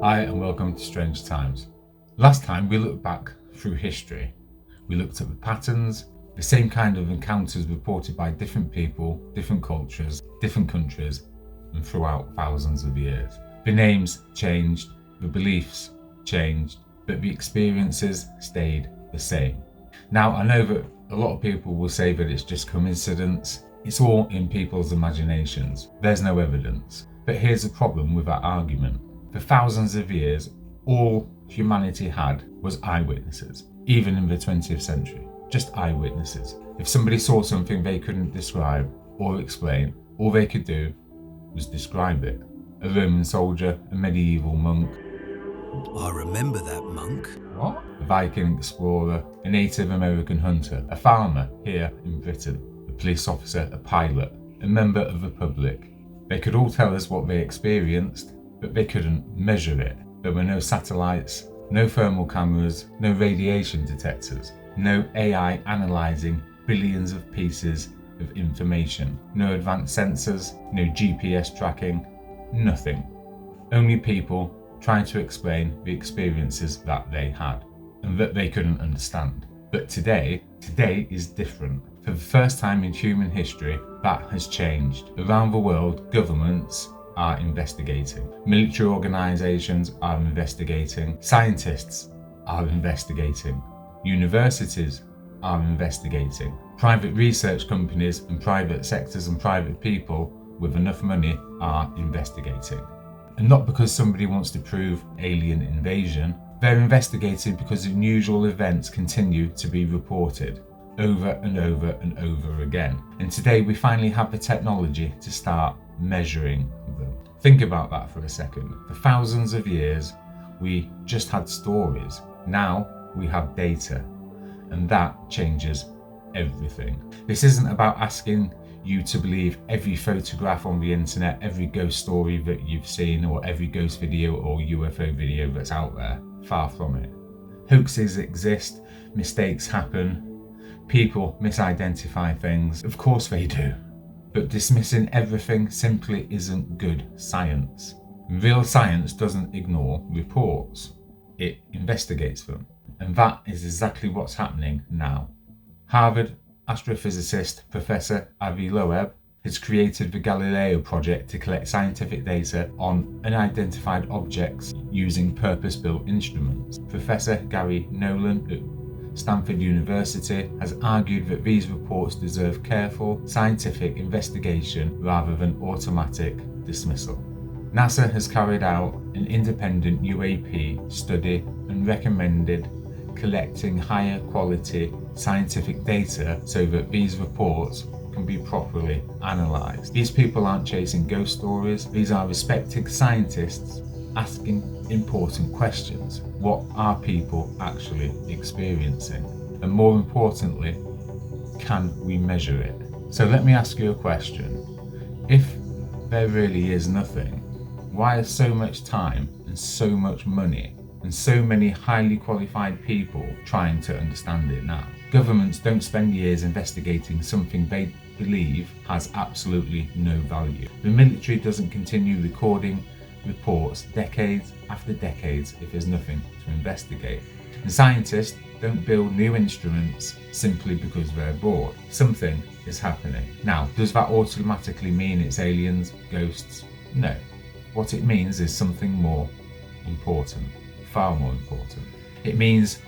Hi and welcome to Strange Times. Last time we looked back through history. We looked at the patterns, the same kind of encounters reported by different people, different cultures, different countries, and throughout thousands of years. The names changed, the beliefs changed, but the experiences stayed the same. Now I know that a lot of people will say that it's just coincidence. It's all in people's imaginations. There's no evidence. But here's the problem with that argument. For thousands of years, all humanity had was eyewitnesses, even in the 20th century, just eyewitnesses. If somebody saw something they couldn't describe or explain, all they could do was describe it. A Roman soldier, a medieval monk. I remember that monk. What? A Viking explorer, a Native American hunter, a farmer here in Britain, a police officer, a pilot, a member of the public. They could all tell us what they experienced, but they couldn't measure it. There were no satellites, no thermal cameras, no radiation detectors, no AI analysing billions of pieces of information, no advanced sensors, no GPS tracking, nothing. Only people trying to explain the experiences that they had and that they couldn't understand. But today is different. For the first time in human history, that has changed. Around the world, governments are investigating. Military organisations are investigating. Scientists are investigating. Universities are investigating. Private research companies and private sectors and private people with enough money are investigating. And not because somebody wants to prove alien invasion. They're investigating because unusual events continue to be reported over and over and over again. And today we finally have the technology to start measuring them. Think about that for a second. For thousands of years, we just had stories. Now we have data, and that changes everything. This isn't about asking you to believe every photograph on the internet, every ghost story that you've seen, or every ghost video or UFO video that's out there. Far from it. Hoaxes exist, mistakes happen, people misidentify things. Of course they do. But dismissing everything simply isn't good science. Real science doesn't ignore reports. It investigates them. And that is exactly what's happening now. Harvard astrophysicist Professor Avi Loeb has created the Galileo project to collect scientific data on unidentified objects using purpose-built instruments. Professor Gary Nolan at Stanford University has argued that these reports deserve careful scientific investigation rather than automatic dismissal. NASA has carried out an independent UAP study and recommended collecting higher quality scientific data so that these reports can be properly analysed. These people aren't chasing ghost stories. These are respected scientists asking important questions. What are people actually experiencing? And more importantly, can we measure it? So let me ask you a question. If there really is nothing, why is so much time and so much money and so many highly qualified people trying to understand it now? Governments don't spend years investigating something they believe has absolutely no value. The military doesn't continue recording reports decades after decades if there's nothing to investigate. And scientists don't build new instruments simply because they're bored. Something is happening. Now, does that automatically mean it's aliens, ghosts? No. What it means is something more important, far more important. It means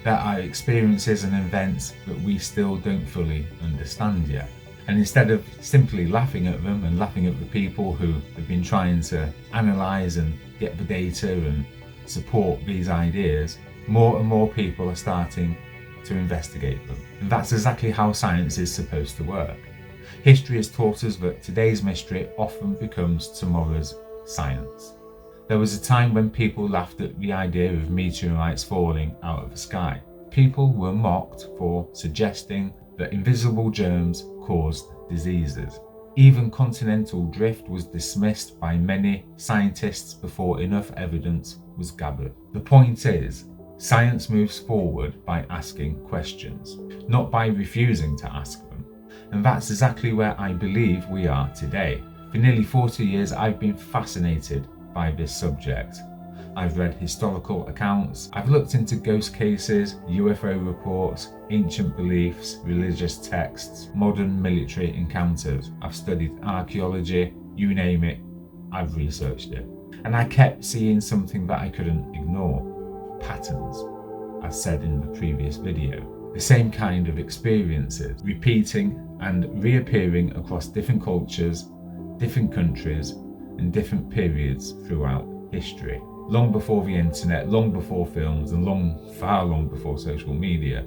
there are experiences and events that we still don't fully understand yet. And instead of simply laughing at them and laughing at the people who have been trying to analyse and get the data and support these ideas, more and more people are starting to investigate them. And that's exactly how science is supposed to work. History has taught us that today's mystery often becomes tomorrow's science. There was a time when people laughed at the idea of meteorites falling out of the sky. People were mocked for suggesting that invisible germs caused diseases. Even continental drift was dismissed by many scientists before enough evidence was gathered. The point is, science moves forward by asking questions, not by refusing to ask them. And that's exactly where I believe we are today. For nearly 40 years, I've been fascinated by this subject. I've read historical accounts, I've looked into ghost cases, UFO reports, ancient beliefs, religious texts, modern military encounters. I've studied archaeology, you name it, I've researched it. And I kept seeing something that I couldn't ignore. Patterns, as said in the previous video. The same kind of experiences, repeating and reappearing across different cultures, different countries, and different periods throughout history. Long before the internet, long before films, and far long before social media.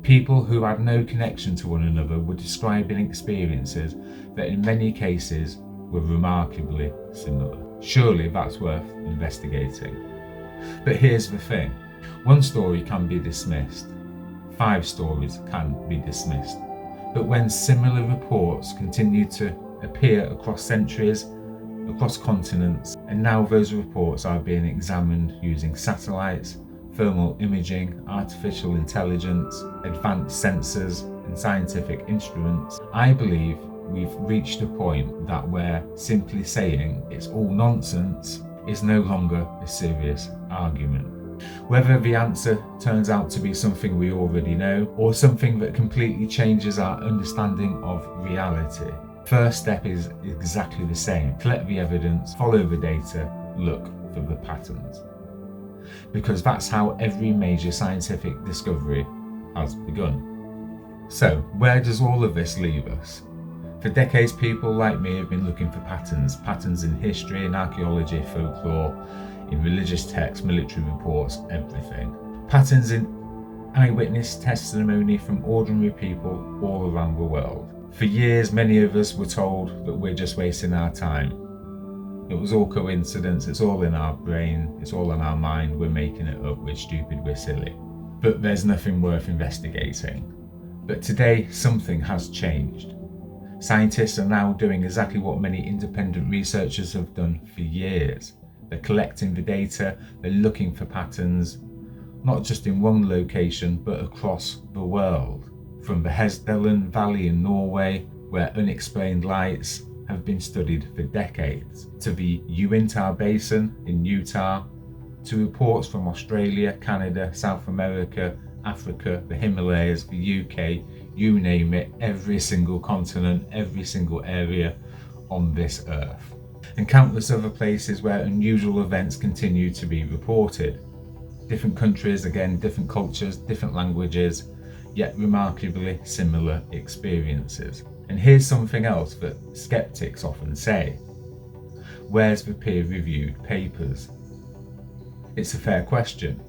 People who had no connection to one another were describing experiences that in many cases were remarkably similar. Surely that's worth investigating. But here's the thing. One story can be dismissed. 5 stories can be dismissed. But when similar reports continue to appear across centuries, across continents, and now those reports are being examined using satellites, thermal imaging, artificial intelligence, advanced sensors, and scientific instruments, I believe we've reached a point that where simply saying it's all nonsense is no longer a serious argument. Whether the answer turns out to be something we already know or something that completely changes our understanding of reality. First step is exactly the same. Collect the evidence, follow the data, look for the patterns. Because that's how every major scientific discovery has begun. So, where does all of this leave us? For decades, people like me have been looking for patterns in history, in archaeology, folklore, in religious texts, military reports, everything. Patterns in eyewitness testimony from ordinary people all around the world. For years, many of us were told that we're just wasting our time. It was all coincidence, it's all in our brain, it's all in our mind, we're making it up, we're stupid, we're silly. But there's nothing worth investigating. But today, something has changed. Scientists are now doing exactly what many independent researchers have done for years. They're collecting the data, they're looking for patterns, not just in one location, but across the world. From the Hesdalen Valley in Norway, where unexplained lights have been studied for decades, to the Uinta Basin in Utah, to reports from Australia, Canada, South America, Africa, the Himalayas, the UK, you name it, every single continent, every single area on this earth. And countless other places where unusual events continue to be reported. Different countries, again, different cultures, different languages, yet remarkably similar experiences. And here's something else that skeptics often say. Where's the peer-reviewed papers? It's a fair question.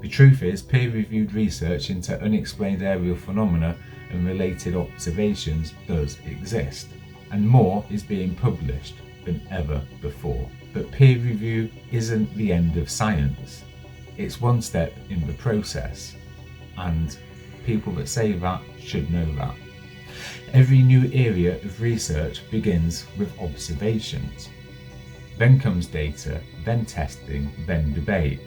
The truth is, peer-reviewed research into unexplained aerial phenomena and related observations does exist, and more is being published than ever before. But peer review isn't the end of science. It's one step in the process, and people that say that should know that. Every new area of research begins with observations. Then comes data, then testing, then debate,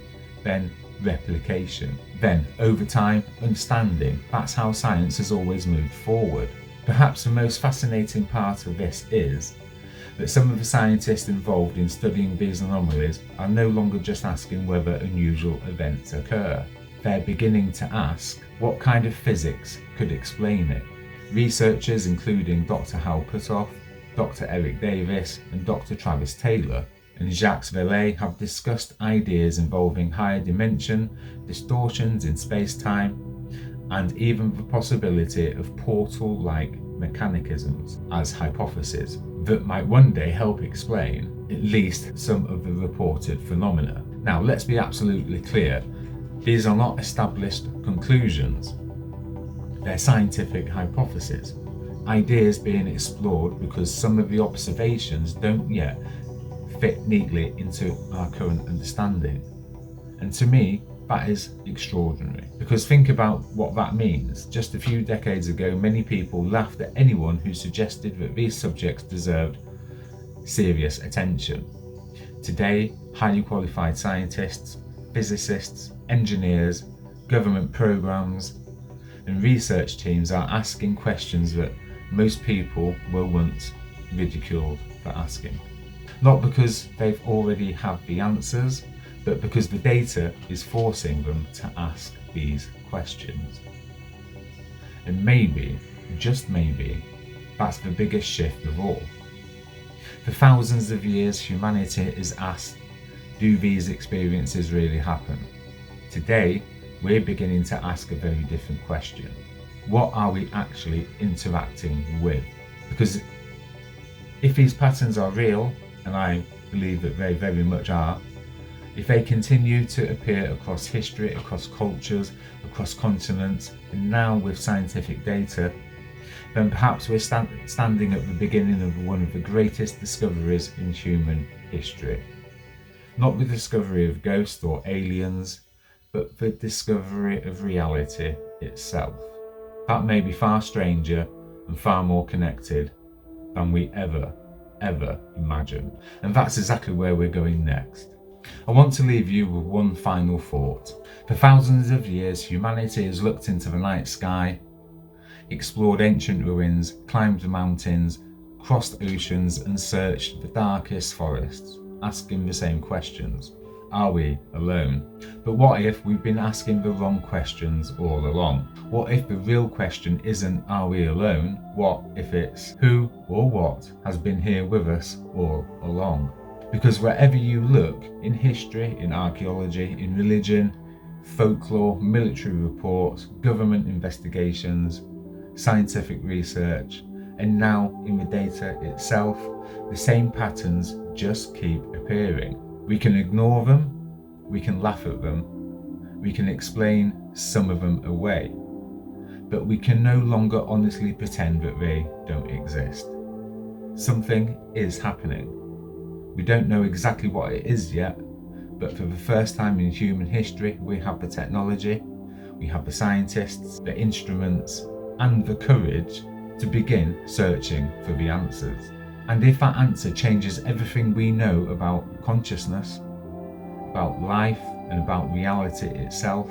then replication, then over time, understanding. That's how science has always moved forward. Perhaps the most fascinating part of this is that some of the scientists involved in studying these anomalies are no longer just asking whether unusual events occur. They're beginning to ask what kind of physics could explain it. Researchers including Dr. Hal Puthoff, Dr. Eric Davis, and Dr. Travis Taylor and Jacques Vallée have discussed ideas involving higher dimension, distortions in space-time, and even the possibility of portal-like mechanisms as hypotheses that might one day help explain at least some of the reported phenomena. Now, let's be absolutely clear. These are not established conclusions. They're scientific hypotheses, ideas being explored because some of the observations don't yet fit neatly into our current understanding. And to me, that is extraordinary. Because think about what that means. Just a few decades ago, many people laughed at anyone who suggested that these subjects deserved serious attention. Today, highly qualified scientists, physicists, engineers, government programs, and research teams are asking questions that most people were once ridiculed for asking. Not because they've already have the answers, but because the data is forcing them to ask these questions. And maybe, just maybe, that's the biggest shift of all. For thousands of years, humanity has asked, do these experiences really happen? Today, we're beginning to ask a very different question. What are we actually interacting with? Because if these patterns are real, and I believe that they very much are, if they continue to appear across history, across cultures, across continents, and now with scientific data, then perhaps we're standing at the beginning of one of the greatest discoveries in human history. Not the discovery of ghosts or aliens, but the discovery of reality itself. That may be far stranger and far more connected than we ever imagined. And that's exactly where we're going next. I want to leave you with one final thought. For thousands of years, humanity has looked into the night sky, explored ancient ruins, climbed mountains, crossed oceans, and searched the darkest forests, asking the same questions. Are we alone? But what if we've been asking the wrong questions all along? What if the real question isn't are we alone? What if it's who or what has been here with us all along? Because wherever you look, in history, in archaeology, in religion, folklore, military reports, government investigations, scientific research, and now in the data itself, the same patterns just keep appearing. We can ignore them, we can laugh at them, we can explain some of them away, but we can no longer honestly pretend that they don't exist. Something is happening. We don't know exactly what it is yet, but for the first time in human history, we have the technology, we have the scientists, the instruments, and the courage to begin searching for the answers. And if that answer changes everything we know about consciousness, about life, and about reality itself,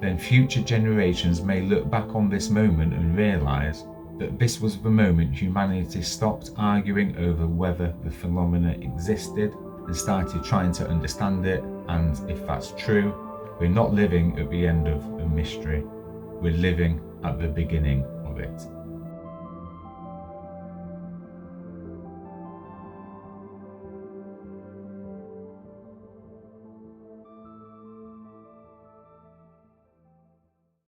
then future generations may look back on this moment and realise that this was the moment humanity stopped arguing over whether the phenomena existed and started trying to understand it. And if that's true, we're not living at the end of a mystery, we're living at the beginning of it.